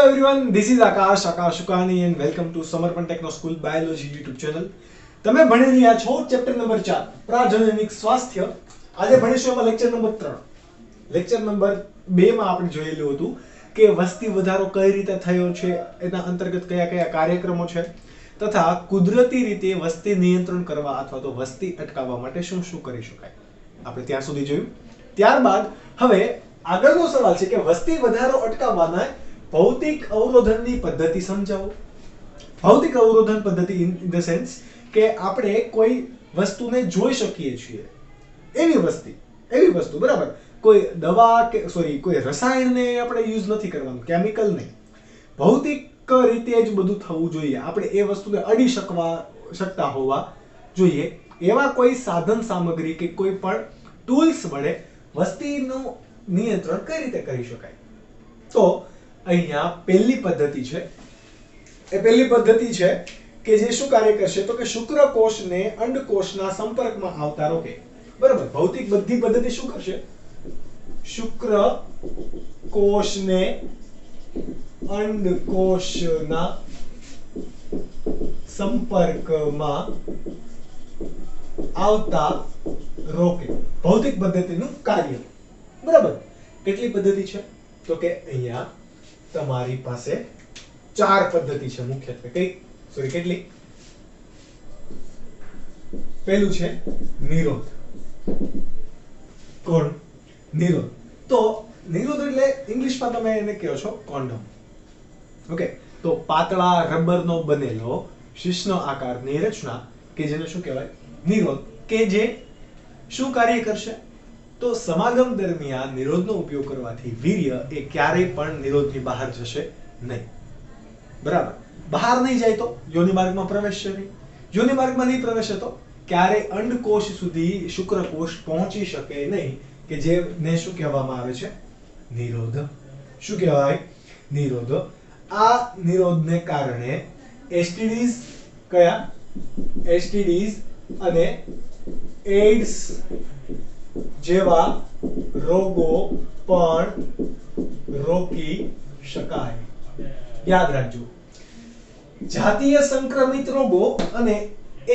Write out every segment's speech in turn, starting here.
everyone, this is Akash Shukani and welcome to Samarpan Techno School Biology YouTube channel. તમે ભણી રહ્યા છો chapter number 4 પ્રાજનનિક સ્વાસ્થ્ય. આજે ભણીશું એમાં લેક્ચર નંબર 3. લેક્ચર નંબર 2 માં આપણે જોયેલું હતું કે વસ્તી વધારો કઈ રીતે થયો છે, એના અંતર્ગત કયા કયા કાર્યક્રમો છે તથા કુદરતી રીતે વસ્તી નિયંત્રણ કરવા અથવા તો વસ્તી અટકાવવા માટે શું શું કરી શકાય. આપણે ત્યાં સુધી જોયું. ત્યારબાદ હવે આગળનો સવાલ છે કે વસ્તી વધારો અટકાવવાના ભૌતિક અવરોધનની પદ્ધતિ સમજાવો. ભૌતિક અવરોધન પદ્ધતિ ઇન ધ સેન્સ કે આપણે કોઈ વસ્તુને જોઈ શકીએ છીએ એવી વસ્તુ, બરાબર. કોઈ દવા કે કોઈ રસાયણને આપણે યુઝ નથી કરવાનું, કેમિકલ નહીં. ભૌતિક રીતે જ બધું થવું જોઈએ. આપણે એ વસ્તુને અડી શકતા હોવા જોઈએ એવા કોઈ સાધન સામગ્રી કે કોઈ પણ ટૂલ્સ વડે વસ્તીનું નિયંત્રણ કઈ રીતે કરી શકાય. તો અહીંયા પહેલી પદ્ધતિ છે, એ પહેલી પદ્ધતિ છે કે જે શું કાર્ય કરશે તો કે શુક્રકોષને અંડકોષના સંપર્કમાં આવતા રોકે. બરાબર. ભૌતિક બધી પદ્ધતિ શું કરશે? શુક્રકોષને અંડકોષના સંપર્કમાં આવતા રોકે. ભૌતિક પદ્ધતિનું કાર્ય. બરાબર. કેટલી પદ્ધતિ છે તો કે અહીંયા તમારી પાસે 4 પદ્ધતિ છે મુખ્યત્વે. કેટલી? પહેલું છે નિરોધ. કોણ? નિરોધ. તો નિરોધ એટલે ઇંગ્લિશમાં તમે એને કહો છો કોન્ડોમ. ઓકે. તો પાતળા રબરનો બનેલો શીશનો આકારની રચના કે જેને શું કહેવાય? નિરોધ. કે જે શું કાર્ય કરશે તો સમાગમ દરમિયાન નિરોધનો ઉપયોગ કરવાથી વીર્ય એ ક્યારેય પણ નિરોધની બહાર જશે નહીં. બરાબર. બહાર નહીં જાય તો યોનિ માર્ગમાં પ્રવેશશે નહીં. યોનિ માર્ગમાં નહીં પ્રવેશે તો ક્યારેય અંડકોષ સુધી શુક્રકોષ પહોંચી શકે નહીં, કે જેને શું કહેવામાં આવે છે? નિરોધ. શું કહેવાય? નિરોધ. આ નિરોધને કારણે એસટીડીઝ, કયા? એસટીડીઝ અને એઇડ્સ જેવા રોગો પણ રોકી શકાય. યાદ રાખજો, જાતીય સંક્રમિત રોગો અને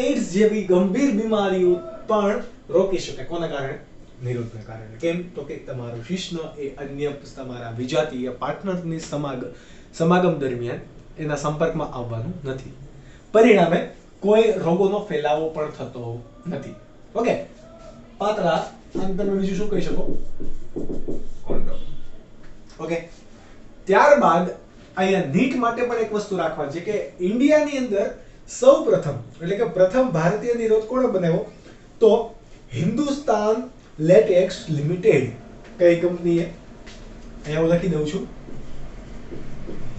એઇડ્સ જેવી ગંભીર બીમારીઓ પણ રોકી શકાય. કોના કારણે? નિરોધના કારણે. કેમ તો કે તમારું શિશ્ન એ અન્ય તમારા વિજાતીય પાર્ટનરની સમાગમ દરમિયાન એના સંપર્કમાં આવવાનું નથી. પરિણામે કોઈ રોગોનો ફેલાવો પણ થતો નથી. ઓકે. પાતળા આમ તમે બીજું શું કહી શકો? કોન્ડોમ. ઓકે. ત્યારબાદ અહીંયા નીટ માટે પણ એક વસ્તુ રાખવાની છે કે ઇન્ડિયાની અંદર સૌપ્રથમ એટલે કે પ્રથમ ભારતીય નિરોધ કોણે બનાવ્યો તો હિન્દુસ્તાન લેટેક્સ લિમિટેડ. કઈ કંપનીએ? અહીંયા હું લખી દઉં છું,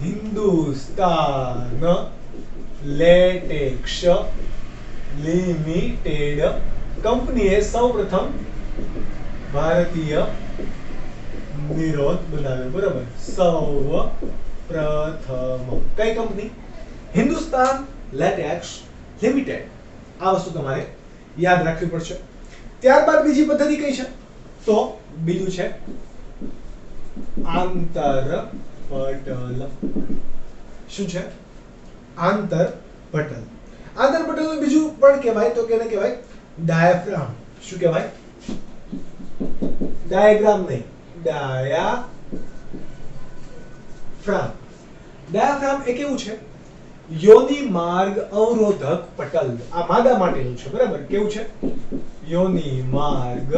હિન્દુસ્તાન લેટેક્સ લિમિટેડ કંપનીએ સૌપ્રથમ ભારતીય નિરોધ બનાવ્યો. બરાબર. સૌ પ્રથમ કઈ કંપની? Hindustan latex limited. આ વસ્તુ તમારે યાદ રાખવી પડશે. ત્યારબાદ બીજી પદ્ધતિ કઈ છે તો બીજું છે આંતરપટલ. શું છે? આંતરપટલ. આંતરપટલનું બીજું પણ કહેવાય તો કેને કહેવાય? ડાયાફ્રામ. શું કહેવાય? ડાયાગ્રામ નહીં, ડાયાફ્રામ. ડાયાફ્રામ એ કેવું છે? યોનિ માર્ગ અવરોધક પટલ. આ માદા માટેનું છે. બરાબર. કેવું છે? યોનિ માર્ગ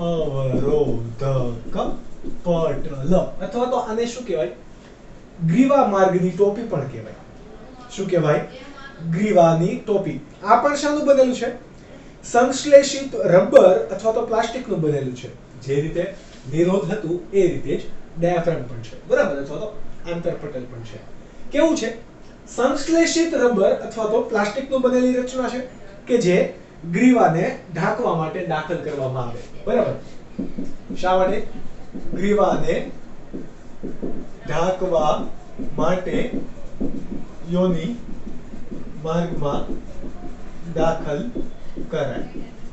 અવરોધક પટલ. અથવા તો આને શું કહેવાય? ગ્રીવા માર્ગની ટોપી પણ કહેવાય. શું કહેવાય? ગ્રીવાની ટોપી. આ પણ શાનું બનેલું છે? સંશ્લેષિત રબર અથવા તો પ્લાસ્ટિકનું બનેલું છે. જે રીતે નિરોધ હતું એ રીતે જ ડાયાફ્રામ પણ છે. બરાબર. અથવા તો આંતરપટલ પણ છે. કેવું છે? સંશ્લેષિત રબર અથવા તો પ્લાસ્ટિકનું બનેલી રચના છે કે જે ગ્રીવાને ઢાંકવા માટે દાખલ કરવામાં આવે. બરાબર. શા માટે? ગ્રીવાને ઢાંકવા માટે યોનિ માર્ગમાં દાખલ કરાય,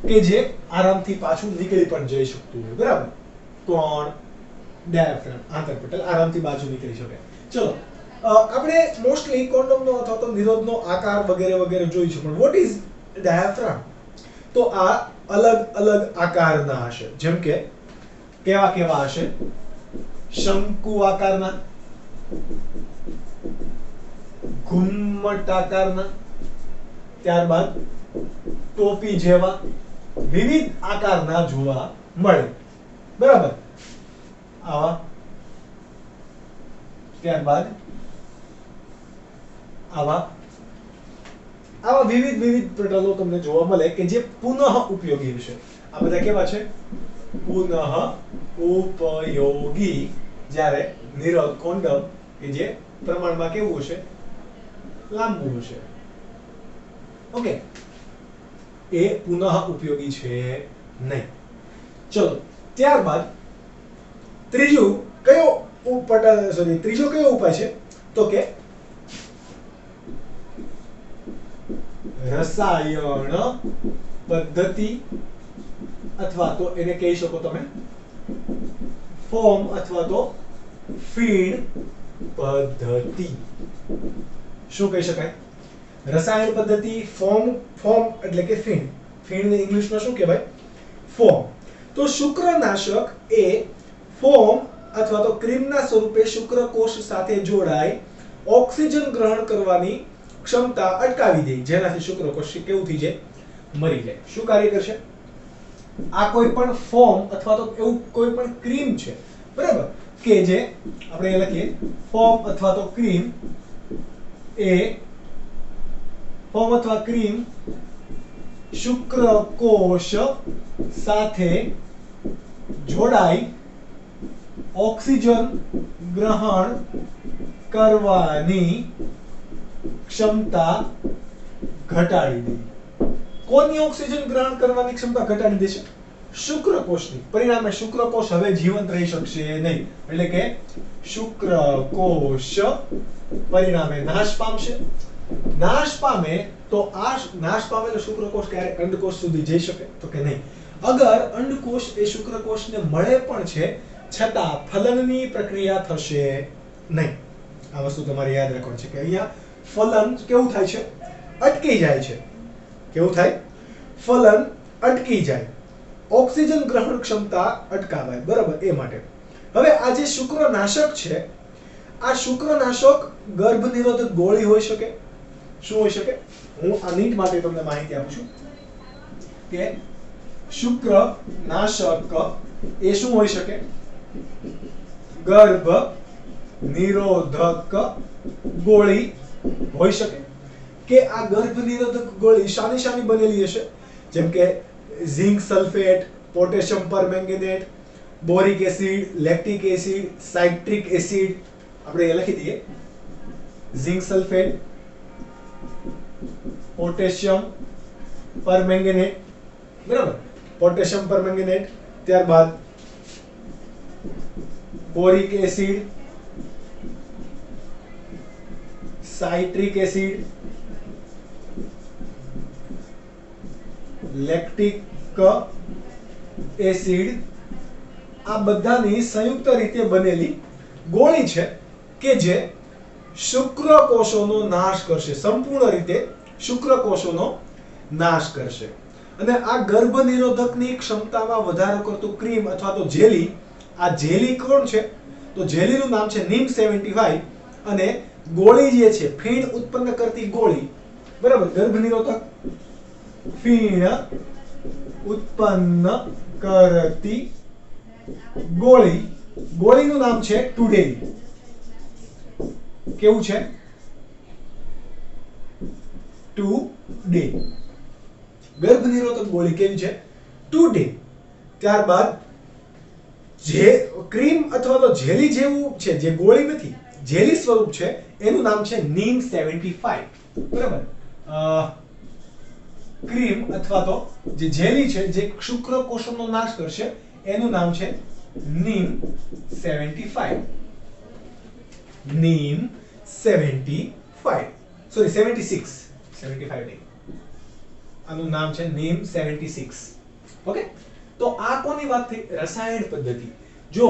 કે જે આરામથી પાછું નીકળી પણ જઈ શકતું હોય. બરાબર. કોણ? ડાયાફ્રામ, આંતરપટલ આરામથી બાજુ નીકળી શકે. ચલો આપણે મોસ્ટલી કોન્ડોમનો અથવા તો નિરોધનો આકાર વગેરે વગેરે જોઈશું, પણ વોટ ઇઝ ડાયાફ્રામ? તો આ અલગ અલગ આકારના હશે. જેમ કે કેવા કેવા હશે? શંકુ આકારના, ઘુમ્મટ આકારના, ત્યારબાદ ટોપી જેવા વિવિધ આકારના જોવા મળે. બરાબર? આવા, ત્યારબાદ આવા આવા વિવિધ વિવિધ પ્રતલો તમને જોવા મળે કે જે પુનઃ ઉપયોગી હશે. આ બધા કેવા છે? પુનઃ ઉપયોગી. જ્યારે નિરોધ કોન્ડમ કે જે પ્રમાણમાં કેવું હશે? લાંબુ હશે. ઓકે, એ પુનઃ ઉપયોગી છે નહીં. ચલો ત્યારબાદ ત્રીજો કયો ઉપાય છે? તો કે રસાયણ પદ્ધતિ, અથવા તો એને કહી શકો તમે ફોર્મ અથવા તો ફીડ પદ્ધતિ. શું કહી શકાય? રસાયણ પદ્ધતિ, ફોર્મ એટલે કે ફીણ. ફીણને ઇંગ્લિશમાં શું કહેવાય? ફોર્મ. તો શુક્રનાશક એ ફોર્મ અથવા તો ક્રીમના સ્વરૂપે શુક્રકોષ સાથે જોડાઈ ઓક્સિજન ગ્રહણ કરવાની ક્ષમતા અટકાવી દે, જેનાથી શુક્રકોષ કેવું થઈ જાય? મરી જાય. શું કાર્ય કરશે? આ કોઈ પણ ફોર્મ અથવા તો એવું કોઈ પણ ક્રીમ છે, બરાબર, કે જે આપણે લખીએ ફોર્મ અથવા તો ક્રીમ, એ ફોર્મ અથવા ક્રીમ શુક્રકોષ સાથે જોડાઈ ઓક્સિજન ગ્રહણ કરવાની ક્ષમતા ઘટાડી દે. કોની ઓક્સિજન ગ્રહણ કરવાની ક્ષમતા ઘટાડી દેશે? શુક્રકોષની. પરિણામે શુક્રકોષ હવે જીવંત રહી શકશે નહીં. એટલે કે શુક્રકોષ પરિણામે નાશ પામશે. નાશ પામે તો આ નાશ પામેલો શુક્રકોષ ક્યારે અંડકોષ સુધી જઈ શકે? તો કે નહીં. અગર અંડકોષ એ શુક્રકોષને મળે પણ છે, છતાં ફલનની પ્રક્રિયા થશે નહીં. આ વસ્તુ તમારે યાદ રાખવાની છે કે અહીંયા ફલન કેવું થાય છે? અટકી જાય છે. કેવું થાય? ફલન અટકી જાય. ઓક્સિજન ગ્રહણ ક્ષમતા અટકાવાય. બરાબર? એ માટે હવે આ જે શુક્રનાશક છે, આ શુક્રનાશક ગર્ભ નિરોધક ગોળી હોઈ શકે. શું હોઈ શકે? હું આ નીટ માટે તમને માહિતી આપું છું કે શુક્રનાશક એ શું હોઈ શકે? ગર્ભ નિરોધક ગોળી હોઈ શકે. કે આ ગર્ભ નિરોધક ગોળી શાની બનેલી હશે? જેમ કે zinc sulphate, potassium permanganate, boric acid, lactic acid, citric acid. આપણે એ લખી દઈએ ઝિંક સલ્ફેટ, પોટેશિયમ પરમેંગેનેટ, બરાબર, પોટેશિયમ પરમેંગેનેટ, ત્યારબાદ boric acid, citric acid, lactic acid. આ બધાની સંયુક્ત રીતે બનેલી ગોળી છે કે જે શુક્રકોષોનો નાશ કરશે. સંપૂર્ણ રીતે શુક્રકોષોનો નાશ કરશે. અને આ ગર્ભ નિરોધકની ક્ષમતામાં વધારો કરતું ક્રીમ અથવા તો જેલી. આ જેલી કોણ છે? તો જેલીનું નામ છે નીમ 75. અને ગોળી જે છે ફીણ ઉત્પન્ન કરતી ગોળી, બરાબર, ગર્ભ નિરોધક ફીણ ઉત્પન્ન કરતી ગોળી. ગોળીનું નામ છે ટુડેલી. કેવું છે? ટુડે. ગર્ભ નિરોધક ગોળી કેવી છે? ટુડે. ત્યારબાદ જે ક્રીમ અથવા તો જેલી જેવું છે, જે ગોળી નથી, જેલી સ્વરૂપ છે, એનું નામ છે નીમ 75. બરાબર? ક્રીમ અથવા તો જે જેલી છે, જે શુક્રકોષોનો નાશ કરશે, એનું નામ છે નીમ 75. નીમ 75. સોરી 76. 75 નહીં. આનું નામ છે નીમ 76. ઓકે? તો આ કોની વાત થઈ? રસાયણ પદ્ધતિ. જો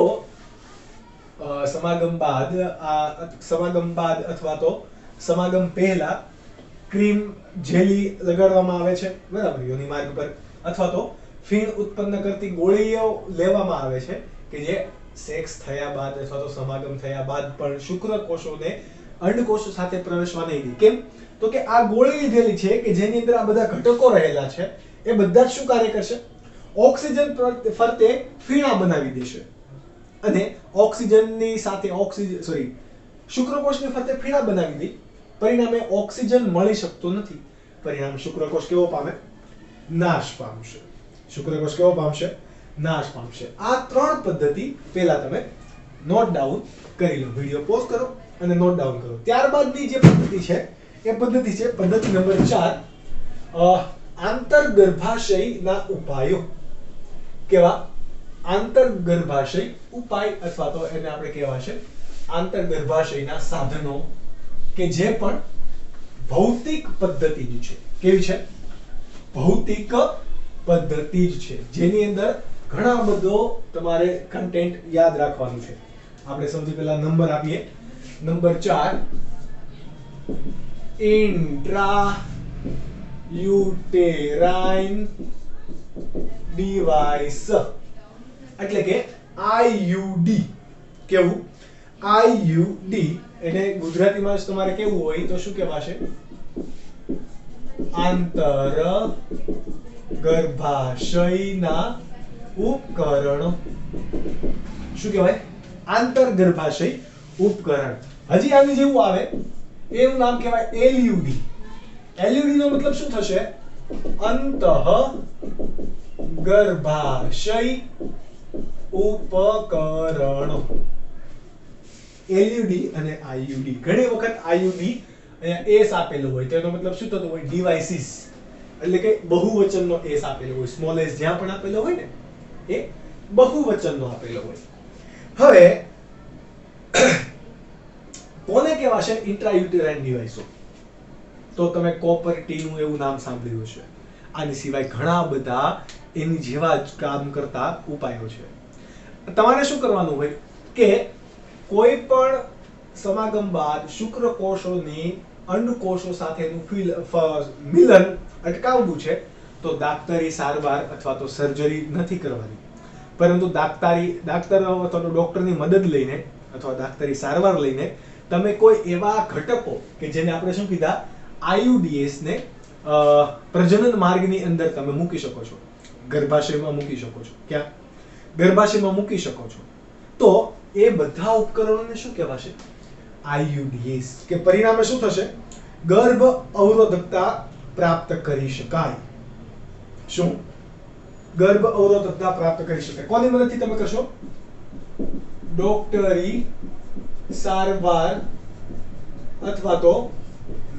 સમાગમ બાદ અથવા તો સમાગમ પહેલા ક્રીમ જેલી લગાડવામાં આવે છે, બરાબર, યોનિ માર્ગ પર, અથવા તો ફીણ ઉત્પન્ન કરતી ગોળીઓ લેવામાં આવે છે કે જે સેક્સ થયા બાદ અથવા તો સમાગમ થયા બાદ પણ શુક્રકોષોને અંડકોષો સાથે પ્રવેશવા નહીં દે. કેમ? તો કે આ ગોળી લીધેલી છે કે જેની અંદર આ બધા ઘટકો રહેલા છે, એ બધા જ શું કાર્ય કરશે? ઓક્સિજન ફરતે ફીણા બનાવી દેશે અને ઓક્સિજનની સાથે શુક્રકોષની ફરતે ફીણા બનાવી દે, પરિણામે ઓક્સિજન મળી શકતો નથી. પરિણામ શુક્રકોષ કેવો પામે? નાશ પામશે. શુક્રકોષ કેવો પામશે? નાશ પામશે. આ ત્રણ પદ્ધતિ પહેલા તમે નોટ ડાઉન કરી લો, વિડિયો પોઝ કરો અને નોટ ડાઉન કરો. ત્યારબાદની જે પદ્ધતિ છે એ પદ્ધતિ છે પદ્ધતિ નંબર 4, આંતરગર્ભાશયના ઉપાયો. કેવા? આંતરગર્ભાશય ઉપાય અથવા તો એને આપણે કહેવાશે આંતરગર્ભાશયના સાધનો, કે જે પણ ભૌતિક પદ્ધતિ છે. કેવી છે? ભૌતિક પદ્ધતિ જ છે, જેની અંદર ઘણા બધો તમારે કન્ટેન્ટ યાદ રાખવાનું છે. આપણે સૌથી પહેલા નંબર આપીએ. નંબર 4, ઇન્ટ્રા યુટેરાઇન ડિવાઇસ, એટલે કે આઈયુડી. કેવું? આઈયુડી એને ગુજરાતીમાં જ તમારે કેવું હોય તો શું કહેવાશે? આંતર ગર્ભાશયના ઉપકરણ. શું કહેવાય? આંતર ગર્ભાશય ઉપકરણ. હજી આની જેવું આવે એનું નામ કહેવાય એલયુડી. એલયુડી નો મતલબ શું થશે? અંતઃ ગર્ભાશય ઉપકરણ. એલયુડી અને આઈયુડી. ઘણી વખત આઈયુડી અહીંયા એસ આપેલો હોય તો એનો મતલબ શું થતો હોય? ડિવાઇસીસ, એટલે કે બહુવચનનો એસ આપેલો હોય. સ્મોલ એસ જ્યાં પણ આપેલો હોય ને એ બહુવચનનો આપેલો હોય. હવે કોને કહેવાશે ઇન્ટ્રાયુટેરાઇન ડિવાઇસો? તો તમે કોપર ટી નું એવું નામ સાંભળ્યું હશે. આની સિવાય ઘણા બધા એની જેવા જ કામ કરતા ઉપાયો છે. તમારે શું કરવાનું હોય કે કોઈ પણ સમાગમ બાદ શુક્રકોષોની અંડકોષો સાથેનું મિલન અટકાવવું છે તો દાક્તરી સારવાર અથવા તો સર્જરી નથી કરવાની, પરંતુ દાક્તરો અથવા તો ડોક્ટરની મદદ લઈને અથવા દાક્તરી સારવાર લઈને તમે કોઈ એવા ઘટકો કે જેને આપણે શું કીધા આઈયુડીએસ ને પ્રજનન માર્ગની અંદર તમે મૂકી શકો છો, ગર્ભાશયમાં મૂકી શકો છો. ક્યાં? ગર્ભાશયમાં મૂકી શકો છો. તો એ બધા ઉપકરણોને શું કહેવાશે? આઈયુડીએસ. કે પરિણામે શું થશે? ગર્ભ અવરોધકતા પ્રાપ્ત કરી શકાય. શું? ગર્ભ અવરોધકતા પ્રાપ્ત કરી શકાય. કોની મદદથી તમે કરશો? ડોક્ટરી સારવાર અથવા તો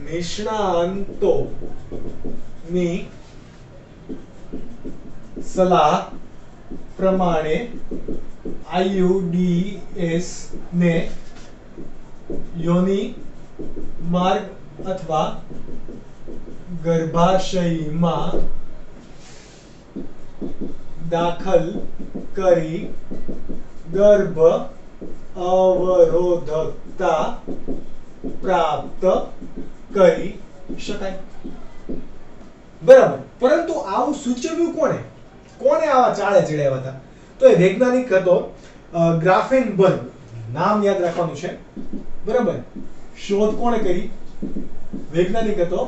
નિષ્ણાંતોની સલાહ પ્રમાણે આઈયુડીએસ ને યોનિ માર્ગ અથવા ગર્ભાશયમાં દાખલ કરી ગર્ભ અવરોધકતા પ્રાપ્ત કરી શકાય. બરાબર. પરંતુ આવું સૂચવ્યું કોણે? કોણે આવા ચાળે ચડાવ્યા હતા? તો એ વૈજ્ઞાનિક હતો ગ્રાફેનબર્ગ. નામ યાદ રાખવાનું છે, બરાબર. શોધ કોણે કરી? વૈજ્ઞાનિક હતો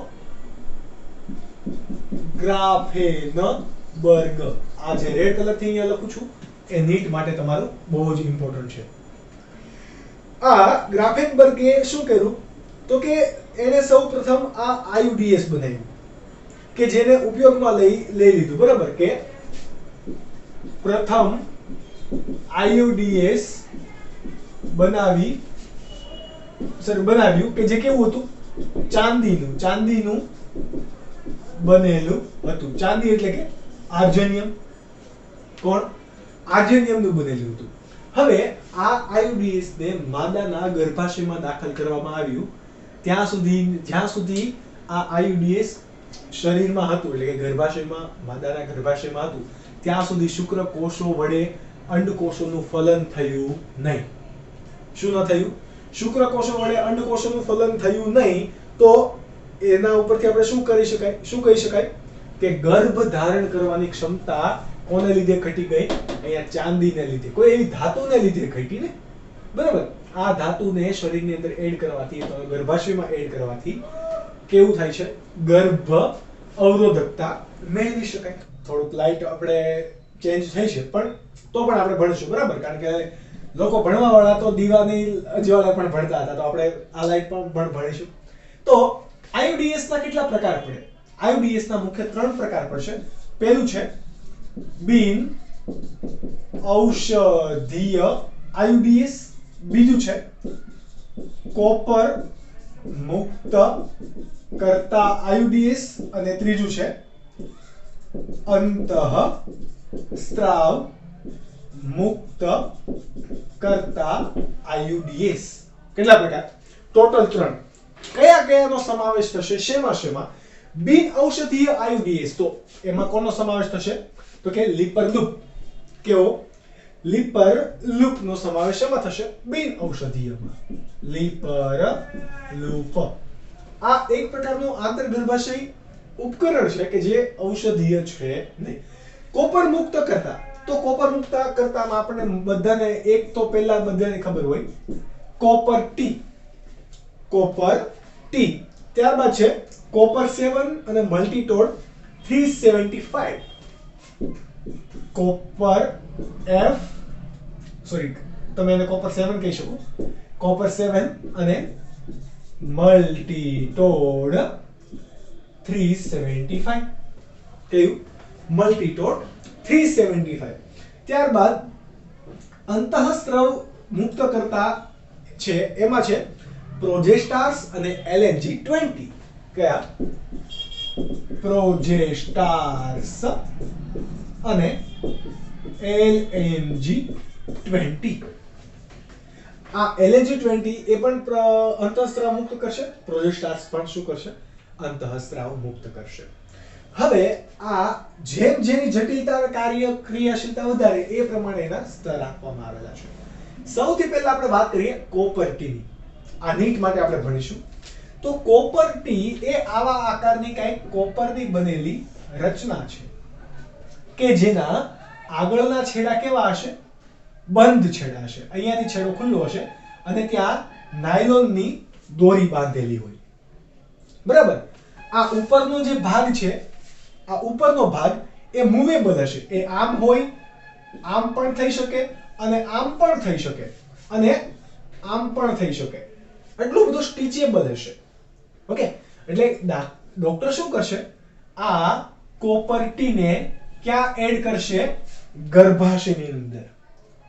ગ્રાફેનબર્ગ. આ જે રેડ કલર થી અહીંયા લખું છું એ નીટ માટે તમારું બહુ જ ઇમ્પોર્ટન્ટ છે. આ ગ્રાફેનબર્ગે શું કર્યું તો કે એને સૌપ્રથમ આ આઈયુડીએસ બનાવ્યું કે જેને ઉપયોગમાં લઈ લીધું, બરાબર. કે પ્રથમ આઈયુડીએસ બનાવ્યું કે જે કેવું હતું? ચાંદીનું બનેલું હતું. ચાંદી એટલે કે આર્જેનિયમ. કોણ? આર્જેનિયમનું બનેલું હતું. હવે આ આઈયુડીએસ ને માદાના ગર્ભાશયમાં દાખલ કરવામાં આવ્યું જ્યાં સુધી આ આઈયુડીએસ શરીરમાં હતું, એટલે કે ગર્ભાશયમાં, માદાના ગર્ભાશયમાં હતું, ત્યાં સુધી શુક્રકોષો વડે અંડકોષોનું ફલન થયું નહીં. શું ન થયું? શુક્રકોષો વડે અંડકોષોનું ફલન થયું નહીં, તો એના ઉપરથી આપણે શું કરી શકાય, શું કહી શકાય કે ગર્ભ ધારણ કરવાની ક્ષમતા કોને લીધે ઘટી ગઈ? અહીંયા ચાંદીને લીધે, કોઈ એવી ધાતુને લીધે ઘટી ને, બરાબર. આ ધાતુને શરીરની અંદર એડ કરવાથી, તો ગર્ભાશયમાં એડ કરવાથી કેવું થાય છે? ગર્ભ અવરોધકતા મેળવી શકાય. થોડુંક લાઈટ આપણે ચેન્જ થઈ છે, પણ તો પણ આપણે ભણીશું, બરાબર. કારણ કે લોકો ભણવા વાળા તો દીવાની અજવાળા પણ ભણતા હતા, તો આપણે આ લાઈટ પણ ભણીશું. તો આયુડીએસ ના કેટલા પ્રકાર પડે? આયુડીએસ ના મુખ્ય 3 પ્રકાર પડશે. પહેલું છે બિન ઔષધીય આયુડીએસ, બીજું છે કોપર મુક્ત કરતા આયુડીએસ, અને ત્રીજું છે અંતઃસ્ત્રાવ મુક્ત કરતા આયુડીએસ. કેટલા પ્રકાર? ટોટલ 3. કયા કયાનો સમાવેશ થશે? શેમાં? બિન ઔષધીય આયુડીએસ, તો એમાં કોનો સમાવેશ થશે? તો કે લીપર લૂપ. કેવો? લીપર લૂપ નો સમાવેશ એમાં થશે, બિન ઔષધીયમાં. લીપર લૂપ આ એક પ્રકારનું આંતરગર્ભાશય ઉપકરણ છે કે જે ઔષધીય છે નહીં. કોપર મુક્ત કરતા, તો કોપર મુક્ત કરતામાં આપણે બધાને એક તો પહેલા બધાને ખબર હોય, કોપર ટી. કોપર ટી, ત્યારબાદ છે કોપર 7 અને મલ્ટીટોડ 375. કોપર એફ, સોરી, તમે એને કોપર 7 કહી શકો. કોપર 7 અને મલ્ટીટોડ 375. કયું? મલ્ટીટોડ 375. ત્યારબાદ અંતઃસ્ત્રાવ મુક્ત કરતા છે, એમાં છે પ્રોજેસ્ટાર્સ અને LNG 20. કયા? પ્રોજેસ્ટાર્સ અને LNG 20. આ LNG 20 એ પણ અંતઃસ્ત્રાવ મુક્ત કરશે, પ્રોજેસ્ટાર્સ પણ શું કરશે? અંતઃસ્ત્રાવ મુક્ત કરશે. હવે આ જેમ જેની જટિલતા અને કાર્ય ક્રિયાશીલતા વધારે એ પ્રમાણે એના સ્તર આપવામાં આવેલા છે. સૌથી પહેલા આપણે વાત કરીએ કોપર ટી ની. આ નીટ માટે આપણે ભણીશું. તો કોપર ટી એ આવા આકારની કંઈક કોપરની બનેલી રચના છે કે જેના આગળના છેડા કેવા હશે? બંધ છેડા હશે. અહીંયાથી છેડો ખુલ્લો હશે અને ત્યાં નાયલોનની દોરી બાંધેલી હોય, બરાબર. આ ઉપરનો જે ભાગ છે, આ ઉપરનો ભાગ એ મૂવેબલ હશે. એ આમ હોય, આમ પણ થઈ શકે, અને આમ પણ થઈ શકે, અને આમ પણ થઈ શકે. એટલું બધું સ્ટીચેબલ હશે. ઓકે, એટલે ડોક્ટર શું કરશે? આ કોપર ટી ને ક્યાં એડ કરશે? ગર્ભાશયની અંદર.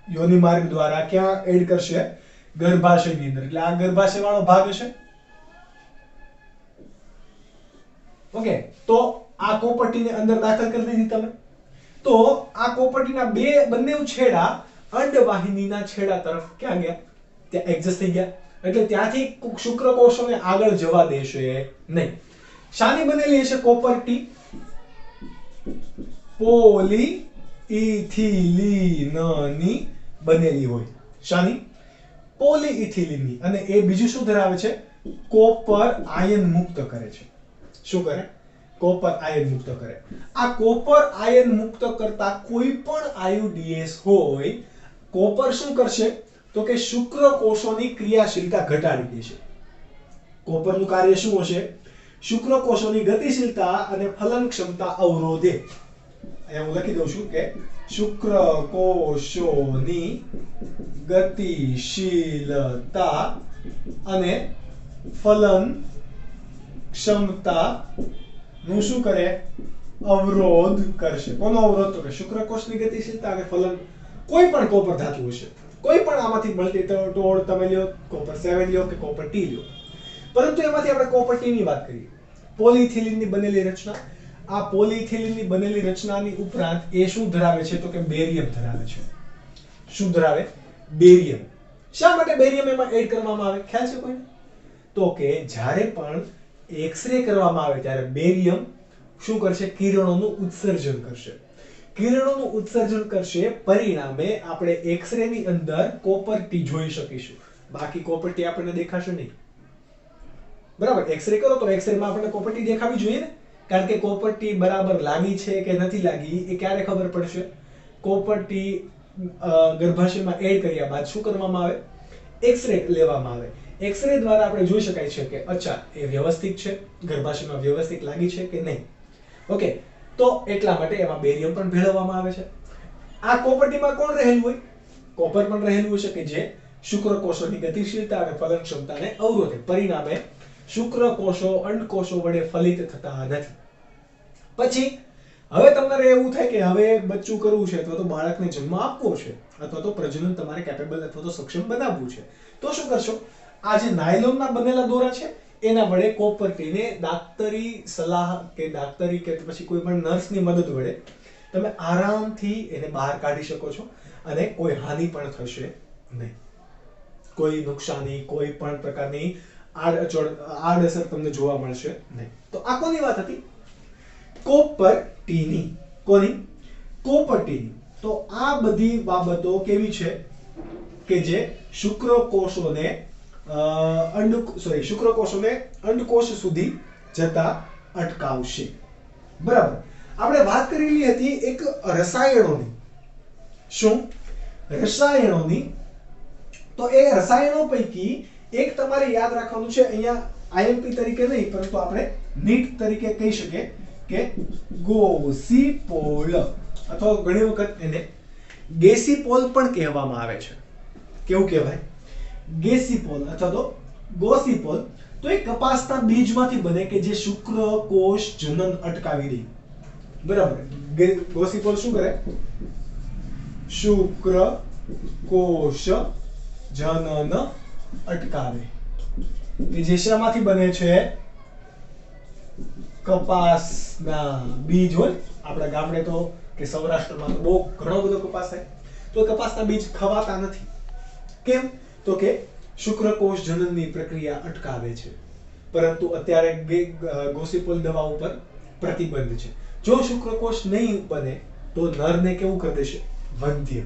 યોનિ માર્ગ દ્વારા ક્યાં એડ કરશે? ગર્ભાશયની અંદર. એટલે આ ગર્ભાશય વાળો ભાગ હશે. ઓકે, તો આ કોપર ટી ને અંદર દાખલ કરી દીધી તમે. તો આ કોપર ટી ના બંને છેડા અંડવાહિનીના છેડા તરફ ક્યાં ગયા? ત્યાં એડજસ્ટ થઈ ગયા. એટલે ત્યાંથી શુક્રકોષોને આગળ જવા દેશે નહીં. શાની બનેલી હશે કોપર ટી? પોલીઇથિલિનની બનેલી હોય. શાની? પોલીઇથિલિનની. અને એ બીજું શું ધરાવે છે? કોપર આયન મુક્ત કરે છે. શું કરે? કોપર આયન મુક્ત કરે. આ કોપર આયન મુક્ત કરતા કોઈ પણ આયુડીએસ હોય, કોપર શું કરશે? તો કે શુક્રકોષોની ક્રિયાશીલતા ઘટાડી દેશે. કોપરનું કાર્ય શું હશે? શુક્રકોષોની ગતિશીલતા અને ફલન ક્ષમતા અવરોધે. અહીંયા હું લખી દઉં છું કે શુક્રકોષોની ગતિશીલતા અને ફલન ક્ષમતા નું શું કરે? અવરોધ કરશે. કોનો અવરોધ? તો કે શુક્રકોષની ગતિશીલતા અને ફલન. કોઈ પણ કોપર ધાતુ હશે, કોઈ પણ આમાંથી મલ્ટીટોડ તમે લ્યો, કોપર 7 લ્યો કે કોપર ટી લ્યો, પરંતુ એમાંથી આપણે કોપર ટી ની વાત કરીએ. પોલીઇથિલિનની બનેલી રચના. આ પોલીઇથિલિનની બનેલી રચનાની ઉપરાંત એ શું ધરાવે છે? તો કે બેરિયમ ધરાવે છે. શું ધરાવે? બેરિયમ. શા માટે બેરિયમ એમાં એડ કરવામાં આવે? ખ્યાલ છે કોઈને? તો કે જ્યારે પણ એક્સરે કરવામાં આવે ત્યારે બેરિયમ શું કરશે? કિરણોનું ઉત્સર્જન કરશે. કિરણોનું ઉત્સર્જન કરશે, પરિણામે આપણે એક્સરે ની અંદર કોપર ટી જોઈ શકીશું. બાકી કોપરટી આપણને દેખાશે નહીં. બરાબર, એક્સરે કરો તો એક્સરે માં આપણને કોપરટી દેખાવી જોઈએ ને, કારણ કે કોપરટી બરાબર લાગી છે કે નથી લાગી એ ક્યારે ખબર પડશે? કોપરટી ગર્ભાશયમાં એડ કર્યા બાદ શું કરવામાં આવે? એક્સરે લેવામાં આવે. એક્સરે દ્વારા આપણે જોઈ શકાય છે કે અચ્છા એ વ્યવસ્થિત છે, ગર્ભાશયમાં વ્યવસ્થિત લાગી છે કે નહીં. ઓકે, તો એટલા માટે એમાં બેરિયમ પણ ભેળવવામાં આવે છે. આ કોપરટીમાં કોણ રહેલું હોય? કોપર પણ રહેલું હશે કે જે શુક્રકોષોની ગતિશીલતા અને ફલન ક્ષમતાને અવરોધે. પરિણામે શુક્રકોષો અંડકોષો વડે ફલિત થતા નથી. પછી હવે તમારે એવું થાય કે હવે બચ્ચું કરવું છે અથવા તો બાળકને જન્મ આપવો છે અથવા તો પ્રજનન તમારે કેપેબલ અથવા તો સક્ષમ બનાવવું છે, તો શું કરશો? આ જે નાયલોનના બનેલા દોરા છે એના વડે કોપરટીને દાક્તરી સલાહ કે દાક્તરી કે પછી કોઈ પણ નર્સની મદદ વડે તમે આરામથી એને બહાર કાઢી શકો છો અને કોઈ હાનિ પણ થશે નહીં. કોઈ નુકસાની, કોઈ પણ પ્રકારની આડઅસર તમને જોવા મળશે નહીં. તો આ કોની વાત હતી? કોપરટીની. કોની? કોપરટીની. તો આ બધી બાબતો કેવી છે કે જે શુક્રકોષોને અંડકોષ સુધી જતા અટકાવશે. બરાબર, આપણે વાત કરેલી હતી એક રસાયણોની. શું? રસાયણોની. તો એ રસાયણો પૈકી એક તમારે યાદ રાખવાનું છે, અહીંયા આઈએમપી તરીકે નહીં પરંતુ આપણે નીટ તરીકે કહી શકીએ કે ગોસીપોલ, અથવા ઘણી વખત એને ગેસીપોલ પણ કહેવામાં આવે છે. કેવું કહેવાય? ગેસીપોલ અથવા તો ગોસીપોલ. તો એ કપાસના બીજમાંથી બને કે જે શુક્રકોષ જનન અટકાવી દે. બરાબર, ગોસીપોલ શું કરે? શુક્રકોષ જનન અટકાવે. એ જે શામાંથી બને છે? કપાસના બીજ હોય. આપણા ગામડે તો કે સૌરાષ્ટ્રમાં તો બહુ ઘણો બધો કપાસ થાય, તો કપાસના બીજ ખવાતા નથી. કેમ? તો કે શુક્રકોષ જનનની પ્રક્રિયા અટકાવે છે. પરંતુ અત્યારે ગોસીપોલ દવા ઉપર પ્રતિબંધ છે. જો શુક્રકોષ નહીં બને તો નરને કેવું કરી દેશે? વંધ્ય.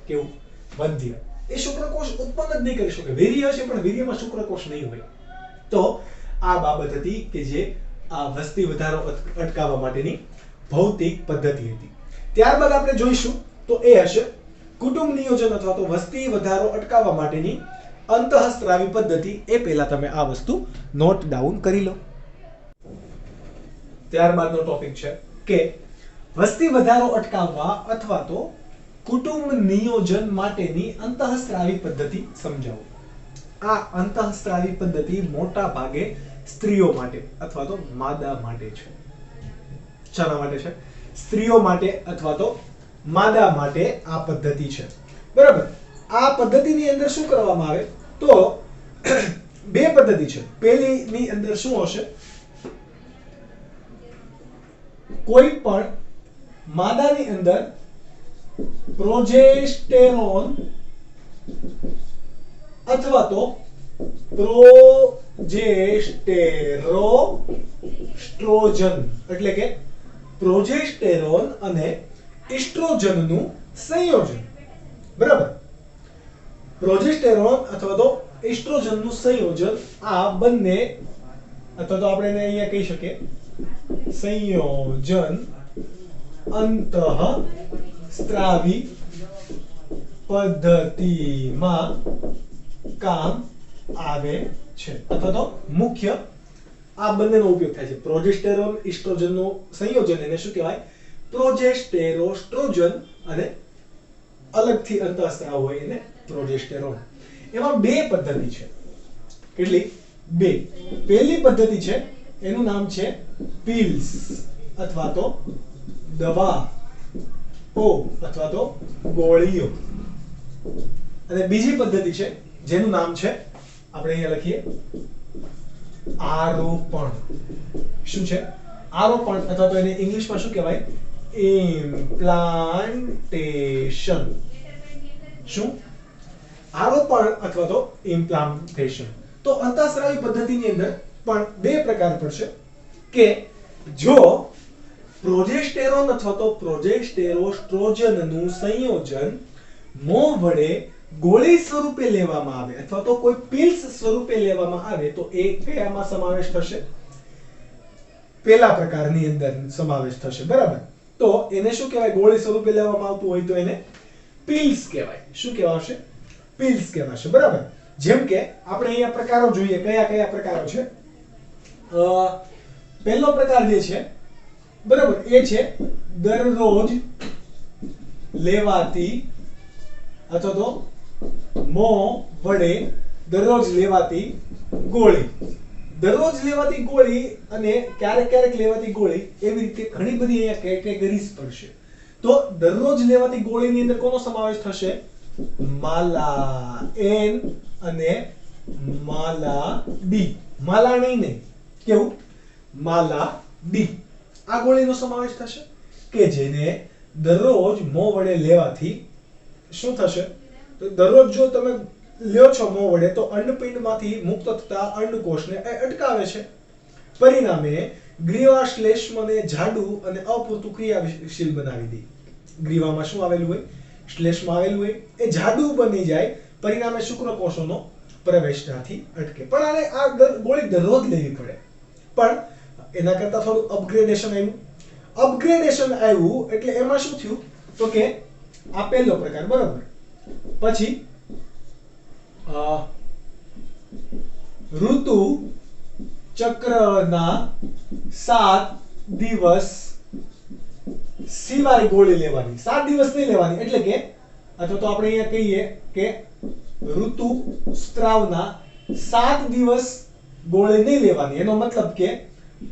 કેવું? વંધ્ય. એ શુક્રકોષ ઉત્પન્ન જ નહીં કરી શકે. વીર્ય હશે પણ વીર્યમાં શુક્રકોષ નહીં હોય. તો આ બાબત હતી કે જે આ વસ્તી વધારો અટકાવવા માટેની ભૌતિક પદ્ધતિ હતી. ત્યારબાદ આપણે જોઈશું તો એ હશે કુટુંબ નિયોજન અથવા તો વસ્તી વધારો અટકાવવા માટેની અંતઃસ્ત્રાવી પદ્ધતિ. એ પહેલા તમે આ વસ્તુ નોટ ડાઉન કરી લો. ત્યારબાદનો ટોપિક છે કે વસ્તી વધારો અટકાવવા અથવા તો કુટુંબ નિયોજન માટેની અંતઃસ્ત્રાવી પદ્ધતિ સમજાવો. આ અંતઃસ્ત્રાવી પદ્ધતિ મોટા ભાગે સ્ત્રીઓ માટે અથવા તો માદા માટે છે. શાના માટે છે? સ્ત્રીઓ માટે અથવા તો માદા માટે આ પદ્ધતિ છે. બરાબર, આ પદ્ધતિની અંદર શું કરવામાં આવે? તો બે પદ્ધતિ છે. પહેલીની અંદર શું હશે? કોઈ પણ માદાની અંદર પ્રોજેસ્ટેરોન અથવા તો પ્રોજેસ્ટેરોસ્ટ્રોજન એટલે કે પ્રોજેસ્ટેરોન અને ઇસ્ટ્રોજનનું સંયોજન. બરાબર, પ્રોજેસ્ટેરોન અથવા તો ઇસ્ટ્રોજનનું સંયોજન. આ બંને અથવા તો આપણે એને અહીંયા કહી શકીએ સંયોજન અંતઃસ્ત્રાવી પદ્ધતિમાં કામ આવે છે અથવા તો મુખ્ય આ બંનેનો ઉપયોગ થાય છે. પ્રોજેસ્ટેરોન ઇસ્ટ્રોજનનું સંયોજન એને શું કહેવાય? પ્રોજેસ્ટેરોસ્ટ્રોજન. અને અલગથી અંતઃસ્ત્રાવ હોય એને પ્રોજેસ્ટેરોન. એમાં બે પદ્ધતિ છે. કેટલી? બે. પહેલી પદ્ધતિ છે એનું નામ છે પિલ્સ અથવા તો દવા અથવા તો ગોળીઓ. અને બીજી પદ્ધતિ છે જેનું નામ છે આપણે અહીંયા લખીએ આરોપણ. શું છે? આરોપણ અથવા તો એને ઇંગ્લિશમાં શું કહેવાય? ઇમ્પ્લાન્ટેશન. શું? આરોપણ અથવા તો ઇમ્પ્લાન્ટેશન. તો અંતઃસ્ત્રાવી પદ્ધતિની અંદર પણ બે પ્રકાર પડશે કે જો પ્રોજેસ્ટેરોન અથવા તો પ્રોજેસ્ટેરોસ્ટ્રોજનનું સંયોજન મોં વડે ગોળી સ્વરૂપે લેવામાં આવે અથવા તો કોઈ પિલ્સ સ્વરૂપે લેવામાં આવે તો એ કયામાં સમાવેશ થશે? પહેલા પ્રકારની અંદર સમાવેશ થશે, બરાબર. તો એને શું કહેવાય? ગોળી સ્વરૂપે લેવામાં આવતું હોય તો એને પિલ્સ કહેવાય. શું કહેવાશે? પિલ્સ કહેવાશે, બરાબર. જેમ કે આપણે અહીંયા પ્રકારો જોઈએ, કયા કયા પ્રકારો છે. પહેલો પ્રકાર જે છે, બરાબર, એ છે દરરોજ લેવાતી અથવા તો મોં વડે દરરોજ લેવાતી ગોળી. દરરોજ લેવાતી ગોળી અને ક્યારેક ક્યારેક લેવાતી ગોળી, એવી રીતે ઘણી બધી અહીંયા કેટેગરીઝ પડશે. તો દરરોજ લેવાતી ગોળીની અંદર કોનો સમાવેશ થશે? માલા એન અને માલા ડી. માલા નહીં, કેવું? માલા ડી. આ ગોળીનો સમાવેશ થશે કે જેને દરરોજ મોં વડે લેવાથી શું થશે? તો દરરોજ જો તમે લ્યો છો મોં વડે તો અંડપિંડમાંથી મુક્ત થતા અંડકોષને અટકાવે છે. પરિણામે ગ્રીવા શ્લેષ્મને જાડું અને અપૂરતું ક્રિયાશીલ બનાવી દે. ગ્રીવામાં શું આવેલું હોય? શ્લેષ્મ આવેલું હોય, એ જાડું બની જાય. પરિણામે શુક્રકોષોનો પ્રવેશ ત્યાંથી અટકે. પણ આને આ ગોળી દરરોજ લેવી પડે. પણ એના કરતા થોડું અપગ્રેડેશન આવ્યું. અપગ્રેડેશન આવ્યું એટલે એમાં શું થયું? તો કે આ પહેલો પ્રકાર, બરાબર. પછી ઋતુ ચક્રના 7 દિવસ સિવાય ગોળી લેવાની. 7 દિવસ નહીં લેવાની, એટલે કે અથવા તો આપણે અહીંયા કહીએ કે ઋતુ સ્ત્રાવના 7 દિવસ ગોળી નહીં લેવાની. એનો મતલબ કે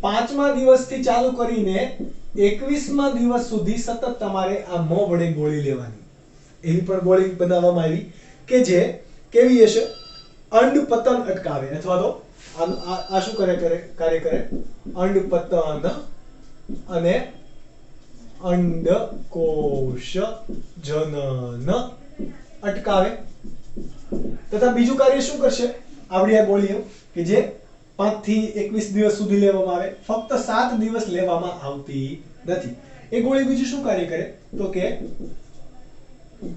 5મા દિવસથી ચાલુ કરીને 21મા દિવસ સુધી સતત તમારે આ મોં વડે ગોળી લેવાની. એવી પણ ગોળી બનાવવામાં આવી કે જે કેવી હશે? અંડપતન અટકાવે અથવા તો આ શું કાર્ય કરે? અંડપતન અને અંડકોષ જનન અટકાવે. તથા બીજું કાર્ય શું કરશે? આવડી આ ગોળીઓ કે જે 5 થી 21 દિવસ સુધી લેવામાં આવે, ફક્ત 7 દિવસ લેવામાં આવતી નથી. એ ગોળી બીજું શું કાર્ય કરે? તો કે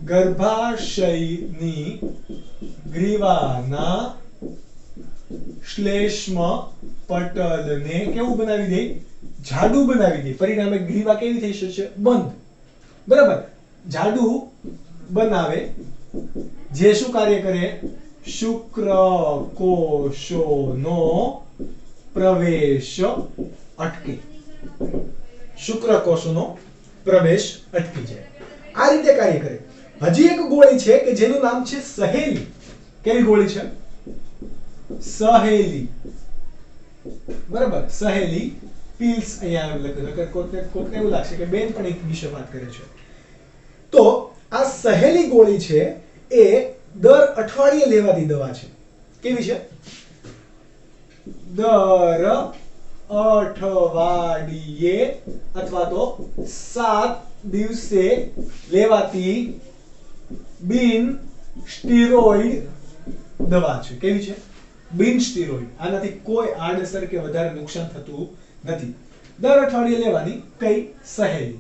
ગર્ભાશયની ગ્રીવાના શ્લેષ્મ પટલને કેવું બનાવી દે? જાડું બનાવી દે. પરિણામે ગ્રીવા કેવી થઈ જશે? બંધ, બરાબર. જાડું બનાવે, જે શું કાર્ય કરે? શુક્રકોષોનો પ્રવેશ અટકે. શુક્રકોષોનો પ્રવેશ અટકી જાય. આ રીતે કાર્ય કરે. હજી એક ગોળી છે કે જેનું નામ છે સહેલી. કેવી ગોળી છે? સહેલી, બરાબર. સહેલી પિલ્સ અહીંયા લખેલું. કોઈને એવું લાગશે કે બેન પણ એક વિશે વાત કરે છે. તો આ સહેલી ગોળી છે એ દર અઠવાડિયે લેવાતી દવા છે. કેવી છે? દર અઠવાડિયે અથવા તો 7 દિવસે લેવાતી બિન સ્ટીરોઇડ દવા છે. કેવી છે? બિન સ્ટીરોઇડ. આનાથી કોઈ આડઅસર કે વધારે નુકસાન થતું નથી. દર અઠવાડિયે લેવાની. કઈ? સહેલી.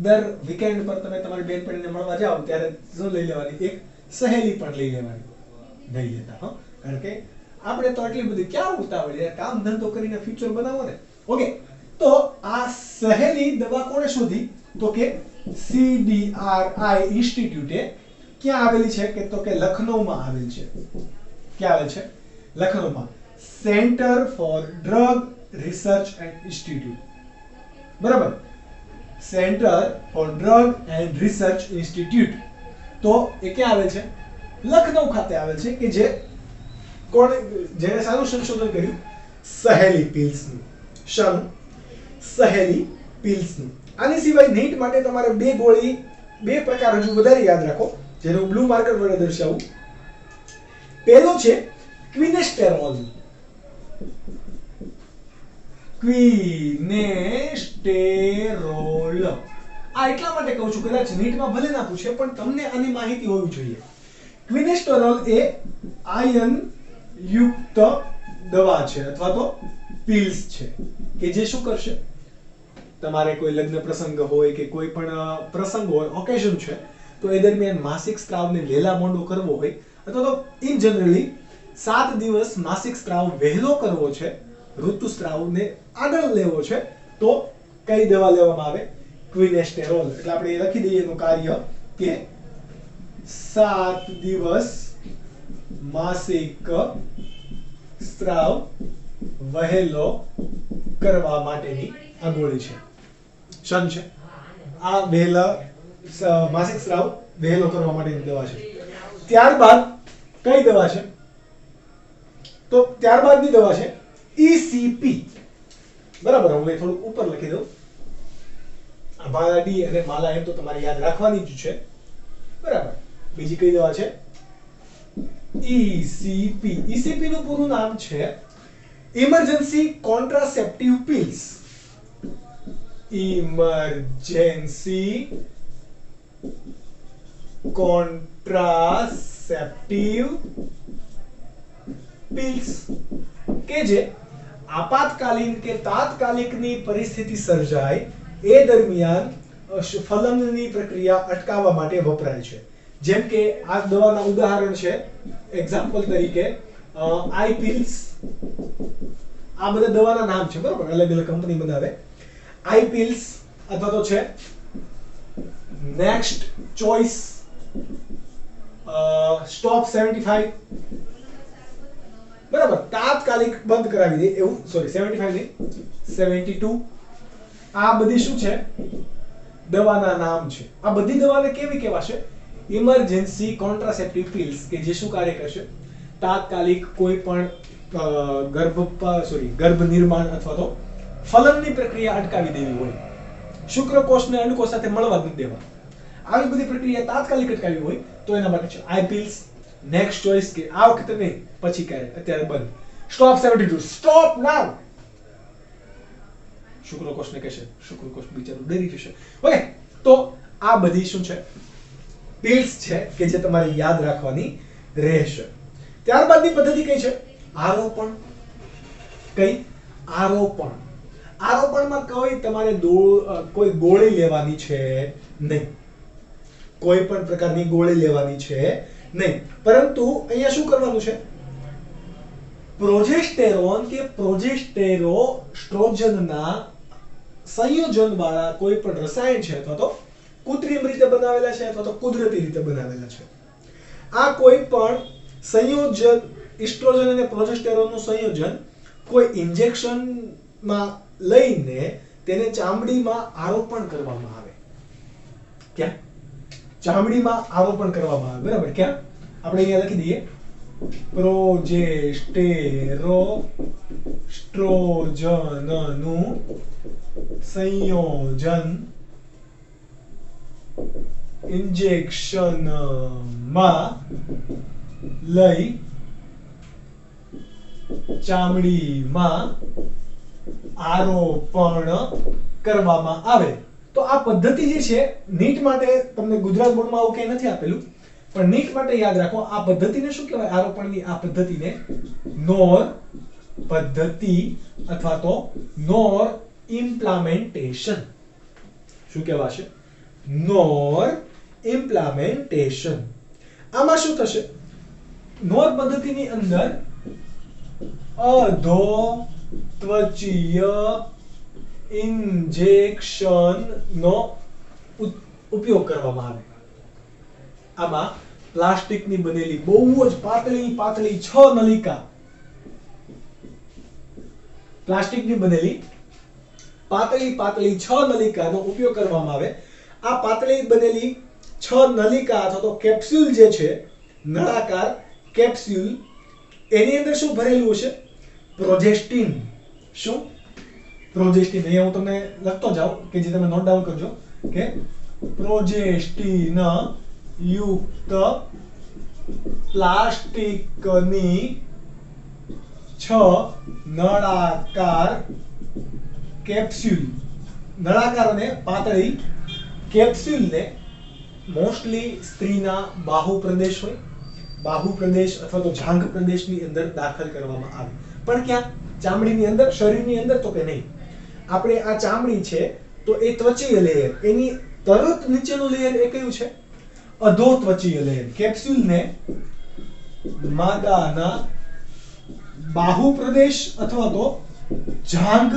દર વીકેન્ડ પર તમે તમારી બેનપણીને મળવા જાઓ ત્યારે શું લઈ લેવાની? એક સહેલી પણ લઈ લેવાની. નહીં લેતા, હા, કારણ કે આપણે તો એટલી બધી ક્યાં ઉતાવળ છે, કામ ધંધો કરીને ફ્યુચર બનાવો ને. ઓકે, તો આ સહેલી દવા કોણે શોધી? તો કે CDRI ઇન્સ્ટિટ્યૂટે. ક્યાં આવેલી છે? કે તો કે લખનૌમાં આવેલ છે. ક્યાં આવેલ છે? લખનૌમાં. Centre for drug research and institute, બરાબર. Centre for drug and research institute. તો એ ક્યાં આવેલ છે? લખનૌ ખાતે આવેલ છે. કે જે જેને સારું સંશોધન કર્યું? સહેલી પિલ્સનું. શાનું? સહેલી પિલ્સનું. આની સિવાય નીટ માટે તમારે બે પ્રકાર હજુ વધારે યાદ રાખો, જેને હું બ્લુ માર્કર વડે દર્શાવું. પહેલો છે ક્વિનેસ્ટેરોલ. ક્વિનેસ્ટેરોલ. આ એટલા માટે કહું છું, કદાચ નીટમાં ભલે ના પૂછે પણ તમને આની માહિતી હોવી જોઈએ. ક્વિનેસ્ટેરોલ એ આયર્ન યુક્ત દવા છે અથવા તો પિલ્સ છે કે જે શું કરશે? તમારે કોઈ લગ્ન પ્રસંગ હોય કે કોઈ પણ પ્રસંગ હોય, ઓકેઝન છે, તો એ દરમિયાન માસિક સ્ત્રાવને વહેલા મોડો કરવો હોય અથવા તો ઇન જનરલી 7 દિવસ માસિક સ્ત્રાવ વહેલો કરવો છે, ઋતુસ્ત્રાવને આગળ લેવો છે, તો કઈ દવા લેવામાં આવે? ક્વિનેસ્ટેરોલ. એટલે આપણે લખી દઈએ એનું કાર્ય કે 7 દિવસ માસિક સ્ત્રાવ વહેલો કરવા માટેની આ ગોળી છે. શન છે આ વહેલા માસિક સ્ત્રાવ વહેલો કરવા માટેની દવા છે. ત્યારબાદ કઈ દવા છે? તો ત્યારબાદની દવા છે ECP. બરાબર, હું થોડું ઉપર લખી દઉં. આ માલા ડી અને માલા એમ તો તમારે યાદ રાખવાની જ છે. બરાબર. બીજી કઈ દવા છે? ECP. ECP નું પૂરું નામ છે emergency contraceptive pills. Emergency contraceptive pills કે જે આપાતકાલીન કે તાત્કાલિકની પરિસ્થિતિ સર્જાય એ દરમિયાન ફલનની પ્રક્રિયા અટકાવવા માટે વપરાય છે. જેમ કે આ દવાના ઉદાહરણ છે, એક્ઝામ્પલ તરીકે આઈ પિલ્સ. આ બધા દવાના નામ છે, બરોબર, અલગ અલગ કંપની બનાવે. આઈ પિલ્સ અથવા તો છે નેક્સ્ટ ચોઇસ, સ્ટોપ 75. બરાબર, તાત્કાલિક બંધ કરાવી દે એવું, સોરી 75 નહીં 72. આ બધી શું છે? દવાના નામ છે. આ બધી દવાને કેવી કહેવાશે? ઇમરજન્સી કોન્ટ્રાસેપ્ટિવ પિલ્સ, કે જે શું કાર્ય કરશે? તાત્કાલિક કોઈ પણ ગર્ભ નિર્માણ અથવા તો ફલનની પ્રક્રિયા અટકાવી દેવી હોય, શુક્રકોષને અંડકોષ સાથે મળવા ન દેવા, આવી બધી પ્રક્રિયા તાત્કાલિક અટકાવી હોય તો એના માટે છે આઈ પિલ્સ. નેક્સ્ટ ચોઇસ કે આ વખતે નહીં, પછી ક્યારે, અત્યારે બંધ. સ્ટોપ 72, સ્ટોપ નાઉ. શુક્રકોષને કહેશે, શુક્રકોષ બિચારું ડરી જશે. ઓકે, તો આ બધી શું છે? પિલ્સ છે કે જે તમારે યાદ રાખવાની રહેશે. ત્યારબાદની પદ્ધતિ કઈ છે? આરોપણ. કઈ? આરોપણ. આરોપણમાં તમારે કોઈ ગોળી લેવાની છે નહીં, કોઈ પણ પ્રકારની ગોળી લેવાની છે નહીં, પરંતુ અહીંયા શું કરવાનું છે? પ્રોજેસ્ટેરોન કે પ્રોજેસ્ટેરોસ્ટ્રોજનના સંયોજન વાળા કોઈ પણ રસાયણ છે અથવા તો કૃત્રિમ રીતે બનાવેલા છે અથવા તો કુદરતી રીતે બનાવેલા છે. આ કોઈ પણ સંયોજન, ઇસ્ટ્રોજન અને પ્રોજેસ્ટેરોનનું સંયોજન કોઈ ઇન્જેક્શનમાં લઈને તેને ચામડીમાં આરોપણ કરવામાં આવે. ક્યાં? ચામડીમાં આરોપણ કરવામાં આવે. બરાબર, ક્યાં? આપણે અહીંયા લખી દઈએ પ્રોજેસ્ટેરોસ્ટ્રોજનનું સંયોજન ઇન્જેક્શનમાં લઈ ચામડીમાં આરોપણ કરવામાં આવે. તો આ પદ્ધતિ જે છે, નીટ માટે તમને ગુજરાત બોર્ડમાં આવું કંઈ નથી આપેલું, પણ નીટ માટે યાદ રાખો આ પદ્ધતિને શું કહેવાય? આરોપણની આ પદ્ધતિને નોર પદ્ધતિ અથવા તો નોર ઇમ્પ્લામેન્ટેશન. શું કહેવાશે? નોર ઇમ્પ્લામેન્ટેશન. આમાં શું થશે? નોર પદ્ધતિની અંદર અધો ત્વચીય ઇન્જેક્શન નો ઉપયોગ કરવામાં આવે. આમાં પ્લાસ્ટિકની બનેલી બહુ જ પાતળી 6 નલિકા, પ્લાસ્ટિકની બનેલી પાતળી 6 નલિકાનો ઉપયોગ કરવામાં આવે. આ પાતળી બનેલી 6 નલિકા અથવા તો કેપ્સ્યુલ જે છે, નળાકાર કેપ્સ્યુલ, એની અંદર શું ભરેલું હશે? પ્રોજેસ્ટિન. શું? પ્રોજેસ્ટિન. અહીંયા હું તમને લખતો જાઉં કે જે તમે નોટ ડાઉન કરજો કે પ્રોજેસ્ટિન યુક્ત પ્લાસ્ટિકની 6 નળાકાર કેપ્સ્યુલ. નળાકાર અને પાતળી કેપ્સ્યુલને મોસ્ટલી સ્ત્રીના બાહુ પ્રદેશ હોય, બાહુ પ્રદેશ અથવા તો જાંઘ પ્રદેશની અંદર દાખલ કરવામાં આવે. પણ ક્યાં? ચામડીની અંદર, શરીરની અંદર તો કે નહીં. આપણે આ ચામડી છે તો એ ત્વચીય લેયર, એની તરત નીચેનું લેયર એ કયું છે? અધોત્વચીય લેયર. કેપ્સ્યુલને માદાના બાહુ પ્રદેશ અથવા તો જાંઘ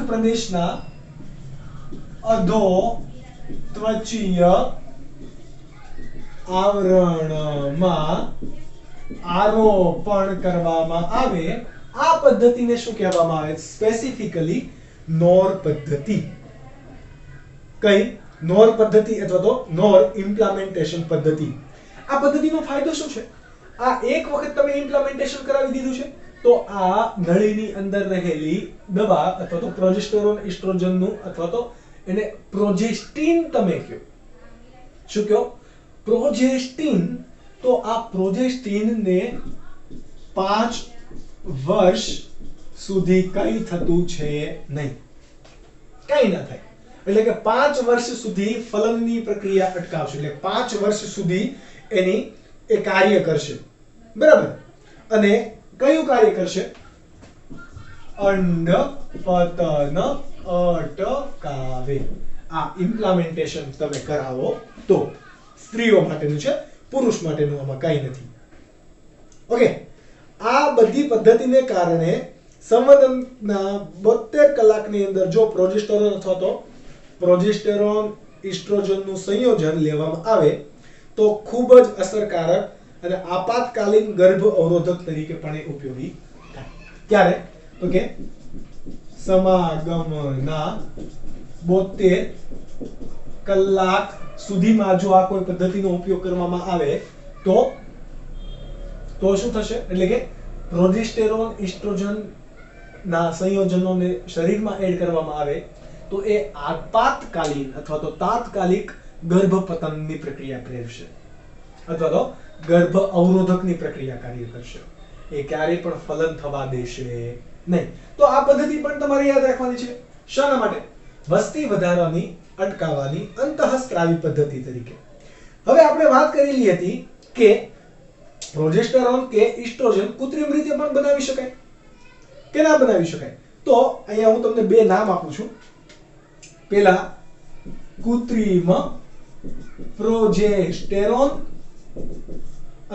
પ્રદેશના અધોત્વચીય આવરણમાં આરોપણ કરવામાં આવે. આ પદ્ધતિને શું કહેવામાં આવે? સ્પેસિફિકલી નોર પદ્ધતિ. કઈ? નોર પદ્ધતિ અથવા તો નોર ઇમ્પ્લિમેન્ટેશન પદ્ધતિ. આ પદ્ધતિનો ફાયદો શું છે? આ એક વખત તમે ઇમ્પ્લિમેન્ટેશન કરાવી દીધું છે તો આ નળીની અંદર રહેલી દવા અથવા તો પ્રોજેસ્ટેરોન એસ્ટ્રોજનનું અથવા તો એને પ્રોજેસ્ટિન તમે કહો. શું કહો? પ્રોજેસ્ટિન. તો આ પ્રોજેસ્ટિનને 5 વર્ષ સુધી કઈ થતું છે નહીં. કઈ ના થાય. એટલે કે 5 વર્ષ સુધી ફલનની પ્રક્રિયા અટકાવશે. એટલે 5 વર્ષ સુધી એની એ કાર્ય કરશે. બરાબર. અને કયું કાર્ય કરશે? અંડ પતન અટકાવે. આ ઇમ્પ્લિમેન્ટેશન તમે કરાવો તો સ્ત્રીઓ માટેનું છે, પુરુષ માટેનું આમાં કઈ નથી. ઓકે. આ બધી પદ્ધતિને કારણે સંવર્ધનના 72 કલાકની અંદર જો પ્રોજેસ્ટેરોન અથવા તો પ્રોજેસ્ટેરોન એસ્ટ્રોજનનું સંયોજન લેવામાં આવે તો ખૂબ જ અસરકારક અને આપાતકાલીન ગર્ભ અવરોધક તરીકે પણ એ ઉપયોગી થાય. ક્યારે? તો કે સમાગમના 72 કલાક સુધીમાં જો આ કોઈ પદ્ધતિનો ઉપયોગ કરવામાં આવે તો શું થશે? એટલે કે પ્રોજેસ્ટેરોન એસ્ટ્રોજન ના સંયોજનોને શરીરમાં એડ કરવામાં આવે તો એ આપાતકાલીન અથવા તો તાત્કાલિક ગર્ભપતનની પ્રક્રિયા પ્રેરશે અથવા તો ગર્ભ અવરોધકની પ્રક્રિયા કાર્ય કરશે. એ ક્યારેય પણ ફલન થવા દેશે નહીં. તો આ પદ્ધતિ પણ તમારે યાદ રાખવાની છે. શાના માટે? વસ્તી વધારાની અટકાવવાની અંતઃસ્ત્રાવી પદ્ધતિ તરીકે. હવે આપણે વાત કરેલી હતી કે પ્રોજેસ્ટેરોન કે એસ્ટ્રોજન કૃત્રિમ રીતે પણ બનાવી શકાય કે ના બનાવી શકાય. તો અહીંયા હું તમને બે નામ આપું છું. પહેલા કૃત્રિમ પ્રોજેસ્ટેરોન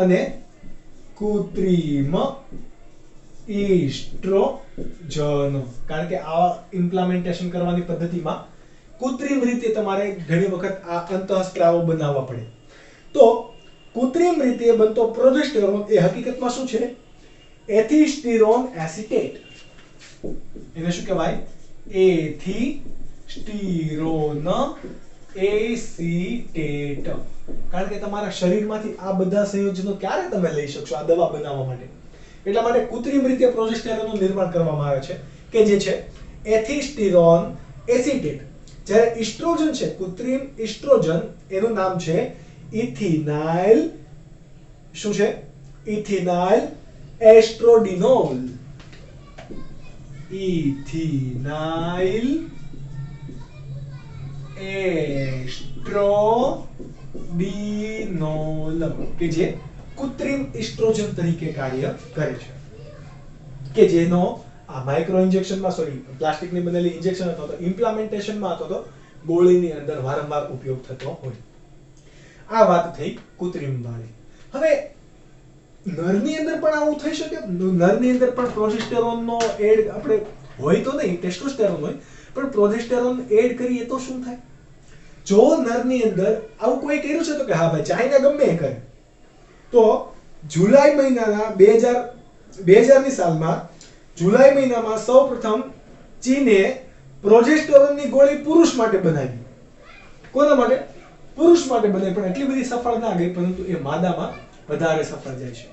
અને કૃત્રિમ એસ્ટ્રોજન. કારણ કે આ ઇમ્પ્લિમેન્ટેશન કરવાની પદ્ધતિમાં કૃત્રિમ રીતે તમારે ઘણી વખત આ અંતઃસ્ત્રાવો બનાવવા પડે. તો કૃત્રિમ રીતે બનતો પ્રોજેસ્ટેરોન એ હકીકતમાં શું છે? એથિસ્ટીરોન એસિટેટ. એને શું કહેવાય? એથિસ્ટીરોન એસિટેટ. કારણ કે તમારા શરીરમાંથી આ બધા સંયોજનો ક્યારે તમે લઈ શકશો આ દવા બનાવવા માટે? એટલા માટે કૃત્રિમ રીતે પ્રોજેસ્ટેરોનનું નિર્માણ કરવામાં આવે છે કે જે છે એથિસ્ટીરોન એસિટેટ. જ્યારે એસ્ટ્રોજન છે, કૃત્રિમ એસ્ટ્રોજન, એનું નામ છે ઇથિનાઇલ. શું છે? ઇથિનાઇલ એસ્ટ્રોડિનોલ. ઇથિનાઇલ એસ્ટ્રોડિનોલ કે જે કૃત્રિમ એસ્ટ્રોજન તરીકે કાર્ય કરે છે કે જેનો આ માઇક્રો ઇન્જેક્શનમાં પ્લાસ્ટિકની બનેલી ઇન્જેક્શન અથવા તો ઇમ્પ્લિમેન્ટેશનમાં અથવા તો ગોળીની અંદર વારંવાર ઉપયોગ થતો હોય. આ વાત થઈ કૃત્રિમ વાળી. હવે નરની અંદર પણ આવું થઈ શકે. નરની અંદર પણ પ્રોજેસ્ટેરોનનો એડ આપણે હોય તો નહીં, ટેસ્ટોસ્ટેરોન હોય, પણ પ્રોજેસ્ટેરોન એડ કરીએ તો શું થાય? જો નરની અંદર આવું કોઈ કર્યું છે તો કે હા ભાઈ ચાઇના ગમે એ કરે. તો જુલાઈ મહિનાના 2000 ની સાલમાં જુલાઈ મહિનામાં સૌપ્રથમ ચીને પ્રોજેસ્ટેરોનની ગોળી પુરુષ માટે બનાવી. કોના માટે? પુરુષ માટે બનાવી. પણ એટલી બધી સફળ ના ગઈ, પરંતુ એ માદામાં વધારે સફળ જાય છે.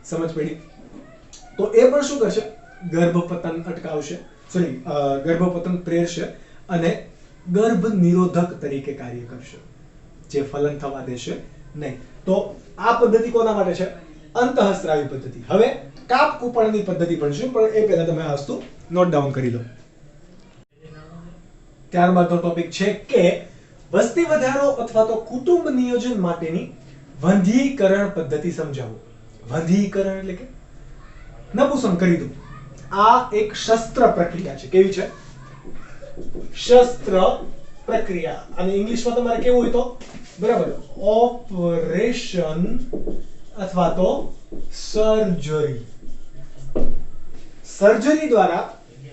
સમજ પડી? તો એ પણ શું કરશે? ગર્ભપતન અટકાવશે, ગર્ભપતન પ્રેરશે અને ગર્ભ નિરોધક તરીકે કાર્ય કરશે, જે ફલન થવા દેશે નહીં. તો આ પદ્ધતિ કોના માટે છે? અંતઃસ્ત્રાવી પદ્ધતિ. હવે કાપ કૂપણની પદ્ધતિ ભણશું, પણ એ પહેલા તમે આ વસ્તુ નોટ ડાઉન કરી લો. ત્યારબાદનો ટોપિક છે કે વસ્તી વધારો અથવા તો કુટુંબ નિયોજન માટેની વંધ્યીકરણ પદ્ધતિ સમજાવો. વંધ્યીકરણ એટલે કે નપુંસક કરી દો. આ એક શસ્ત્ર પ્રક્રિયા છે. કેવી છે? શસ્ત્ર પ્રક્રિયા, અને ઇંગ્લિશમાં તમારે કેવું હોય તો બરાબર ઓપરેશન અથવા તો સર્જરી. સર્જરી દ્વારા,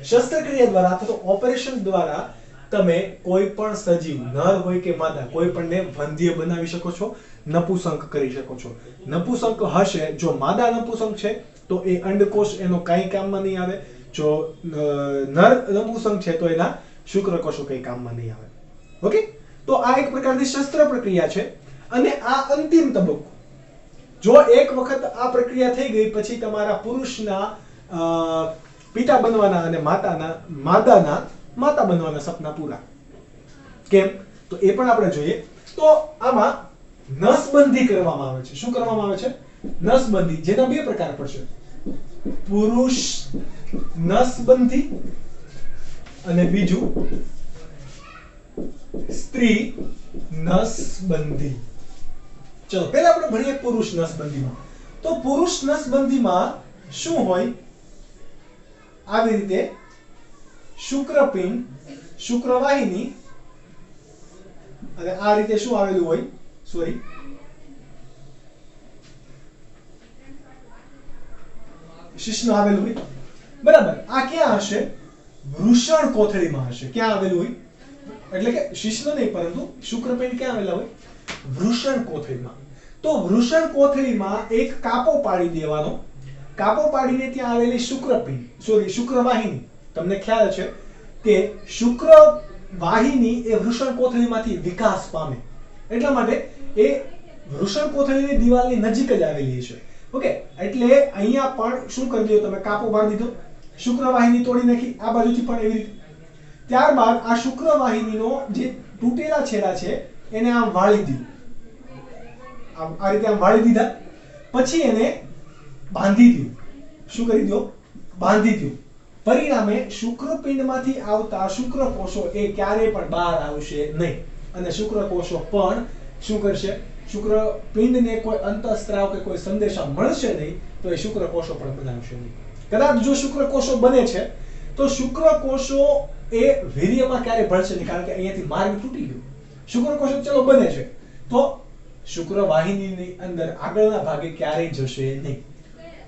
શસ્ત્રક્રિયા દ્વારા અથવા તો ઓપરેશન દ્વારા તમે કોઈ પણ સજીવ, નર હોય કે માદા, કોઈ પણને વંધ્ય બનાવી શકો છો, નપુંસક કરી શકો છો. નપુંસક હશે, જો માદા નપુંસક છે તો એ અંડકોષ એનો કઈ કામમાં નહીં આવે. જો નર નપુંસક છે તો એના શુક્રકોષો કઈ કામમાં નહીં આવે. ઓકે, તો આ એક પ્રકારની શસ્ત્ર પ્રક્રિયા છે. અને આ અંતિમ તબક્કો, જો એક વખત આ પ્રક્રિયા થઈ ગઈ પછી તમારા પુરુષના પિતા બનવાના અને માદાના માતા બનવાના સપના પૂરા. કેમ? તો એ પણ આપણે જોઈએ. તો આમાં નસબંધી કરવામાં આવે છે. શું કરવામાં આવે છે? નસબંધી, જેના બે પ્રકાર પડશે. પુરુષ નસબંધી અને બીજું સ્ત્રી નસબંધી. ચલો પહેલા આપણે ભણીએ પુરુષ નસબંધીમાં. તો પુરુષ નસબંધીમાં શું હોય? આવી રીતે શુક્રપિંડ, શુક્રવાહિની, અને આ રીતે શું આવેલું હોય? સોરી, શિશ્ન આવેલું હોય. બરાબર. આ ક્યાં હશે? વૃષણ કોથળીમાં હશે. ક્યાં આવેલું હોય? એટલે કે શિશ્ન નહીં, પરંતુ શુક્રપિંડ ક્યાં આવેલા હોય? વૃષણ કોથળીમાં. તો વૃષણ કોથળીમાં એક કાપો પાડી દેવાનો. કાપો પાડીને ત્યાં આવેલી શુક્રપિંડ, સોરી શુક્રવાહિની, તમને ખ્યાલ છે કે શુક્રવાહિની એ વૃષણ કોથળીમાંથી વિકાસ પામે, એટલા માટે એ વૃષણ કોથળીની દિવાલની નજીક જ આવેલી છે. ઓકે, એટલે અહીંયા પણ શું કરી દો તમે? કાપો પાડી દીધો, શુક્રવાહિની તોડી નાખી, આ બાજુથી પણ એવી રીતે. ત્યારબાદ આ શુક્રવાહિનીનો જે તૂટેલા છેડા છે એને આમ વાળી દીધું, આ રીતે આમ વાળી દીધા. પછી એને બાંધી દીધું. શું કરી દો? બાંધી દીધું. પરિણામે શુક્રપિંડમાંથી આવતા શુક્રકોષો એ ક્યારેય પણ બહાર આવશે નહીં, અને શુક્રકોષો પણ શું કરશે? શુક્રપિંડને કોઈ અંતઃસ્ત્રાવ કે કોઈ સંદેશા મળશે નહીં તો એ શુક્રકોષો પણ બનાવશે નહીં. કદાચ જો શુક્રકોષો બને છે તો શુક્રકોષો એ વીર્યમાં ક્યારે ભળશે નહીં, કારણ કે અહીંયાથી માર્ગ તૂટી ગયો. શુક્રકોષો ચલો બને છે તો શુક્રવાહિનીની અંદર આગળના ભાગે ક્યારેય જશે નહીં.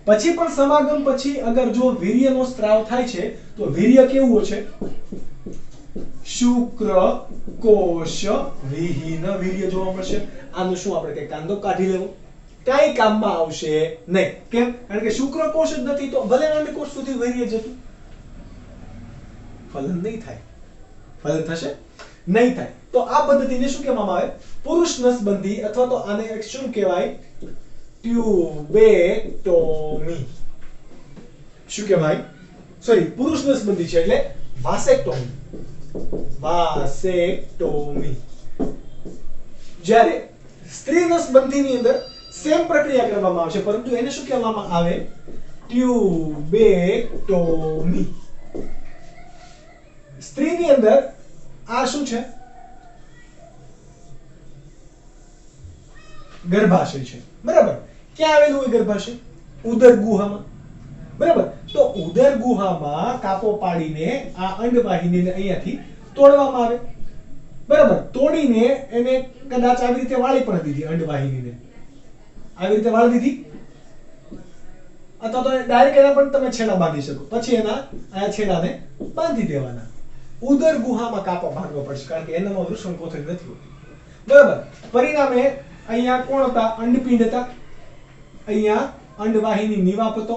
પછી પણ સમાગમ પછી અગર જો વીર્યનો સ્ત્રાવ થાય છે તો વીર્ય કેવું છે? શુક્રકોષ વિહીન વીર્ય જોવા મળશે. આનું શું આપણે કઈ કાંદો કાઢી લેવો? કઈ કામમાં આવશે નહીં. કેમ? કારણ કે શુક્રકોષ જ નથી તો ભલે અંડકોષ સુધી વીર્ય જતું, ફલન નહીં થાય. ફલન થશે નહીં થાય. તો આ પદ્ધતિને શું કહેવામાં આવે? પુરુષ નસબંધી, અથવા તો આને શું કહેવાય? ટ્યુબેક્ટોમી. શું કહેવાય? સોરી, પુરુષ નસબંધી છે એટલે વાસેક્ટોમી. વાસેક્ટોમી. જ્યારે સ્ત્રી નસબંધીની અંદર સેમ પ્રક્રિયા કરવામાં આવશે, પરંતુ એને શું કહેવામાં આવે? ટ્યુબેક્ટોમી. સ્ત્રીની અંદર આ શું છે? ગર્ભાશય છે. બરાબર. ક્યાં આવેલું હોય ગર્ભાશય? ઉદર ગુહામાં. બરાબર. તો ઉદર ગુહામાં કાપો પાડીને આ અંડવાહિનીને અહીંયાથી તોડવામાં આવે. બરાબર. તોડીને એને કદાચ આવી રીતે વાળી પણ દીધી. અંડવાહિનીને આવી રીતે વાળી દીધી, અથવા તો ડાયરેક્ટ એના પણ તમે છેડા બાંધી શકો. પછી એના આ છેડાને બાંધી દેવાના. ઉદર ગુહામાં કાપો બાંધવો પડશે, કારણ કે એનામાં વૃષણ કોથળી નથી હોતી. બરાબર. પરિણામે અહીંયા કોણ હતા? અંડપિંડ હતા. અહીંયા અંડવાહિની નિવાપ હતો.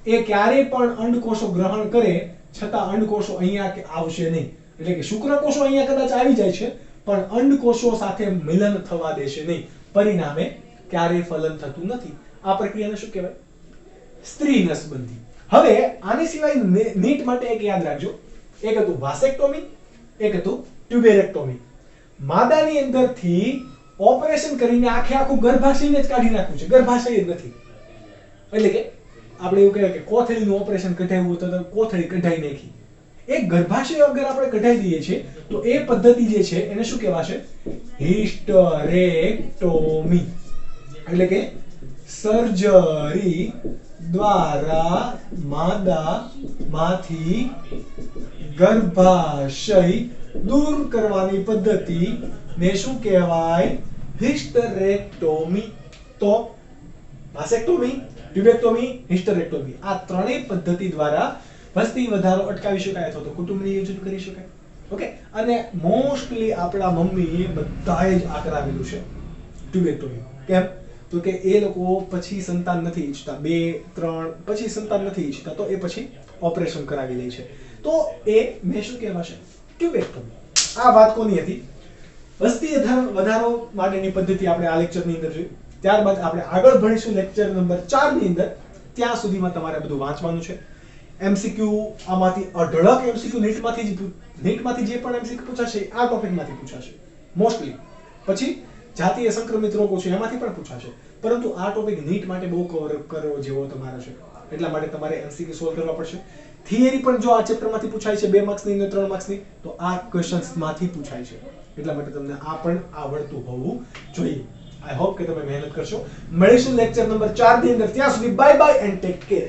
એ ક્યારેય પણ અંડકોષો ગ્રહણ કરે છતાં અંડકોષો અહીંયા આવશે નહીં. એટલે કે શુક્રકોષો અહીંયા કદાચ આવી જાય છે પણ અંડકોષો સાથે મિલન થવા દેશે નહીં. પરિણામે ક્યારેય ફલન થતું નથી. આ પ્રક્રિયાને શું કહેવાય? સ્ત્રી નસબંધી. હવે આની સિવાય નીટ માટે એક યાદ રાખજો. એક હતું વાસેક્ટોમી, એક હતું ટ્યુબેરેક્ટોમી. માદાની અંદરથી ઓપરેશન કરીને આખે આખું ગર્ભાશયને જ કાઢી નાખવું છે. ગર્ભાશય જ નથી. એટલે કે આપણે એવું કહેવાય કે કોથળીનું ઓપરેશન કઢાવ્યું તો કોથળી કઢાઈ નાખી. એક ગર્ભાશય અગર આપણે કઢાઈ દઈએ છીએ તો એ પદ્ધતિ જે છે એને શું કહેવાશે? હિસ્ટેરેક્ટોમી. એટલે કે સર્જરી દ્વારા માદામાંથી ગર્ભાશય દૂર કરવાની પદ્ધતિ ને શું કહેવાય? હિસ્ટેરેક્ટોમી. તો વાસેક્ટોમી, ટ્યુબેક્ટોમી, હિસ્ટેરેક્ટોમી, આ ત્રણેય પદ્ધતિ દ્વારા વસ્તી વધારો અટકાવી શકાય અથવા તો કુટુંબ નિયોજન કરી શકાય. ઓકે, અને મોસ્ટલી આપણા મમ્મીએ બધાએ જ આ કરાવેલું છે ટ્યુબેક્ટોમી. કેમ? તો કે એ લોકો પછી સંતાન નથી ઈચ્છતા, 2-3 પછી સંતાન નથી ઈચ્છતા, તો એ પછી ઓપરેશન કરાવી લે છે. તો એ મેં શું કહેવાશે? ટ્યુબેક્ટોમી. આ વાત કોની હતી? વસ્તી વધારો માટેની પદ્ધતિ આપણે આ લેક્ચરની અંદર જોઈ. ત્યારબાદ આપણે આગળ ભણીશું લેક્ચર નંબર 4 ની અંદર. ત્યાં સુધીમાં તમારે બધું વાંચવાનું છે. એમસીક્યુ આમાંથી અઢળક એમસીક્યુ નીટમાંથી જે પણ એમસીક્યુ પૂછાશે આ ટોપિકમાંથી પૂછાશે મોસ્ટલી. પછી જાતીય સંક્રમિત રોગો છે એમાંથી પણ પૂછાશે, પરંતુ આ ટોપિક નીટ માટે બહુ કવર કરવો જેવો તમારો છે, એટલા માટે તમારે એમસીક્યુ સોલ્વ કરવા પડશે. થિયરી પણ જો આ ચેપ્ટરમાંથી પૂછાય છે 2 માર્ક્સની અને 3 માર્ક્સની, તો આ ક્વેશ્ચન્સમાંથી પૂછાય છે, એટલા માટે તમને આ પણ આવડતું હોવું જોઈએ. આઈ હોપ કે તમે મહેનત કરશો. મળીશું લેક્ચર નંબર 4 ની અંદર. ત્યાં સુધી bye bye and take care.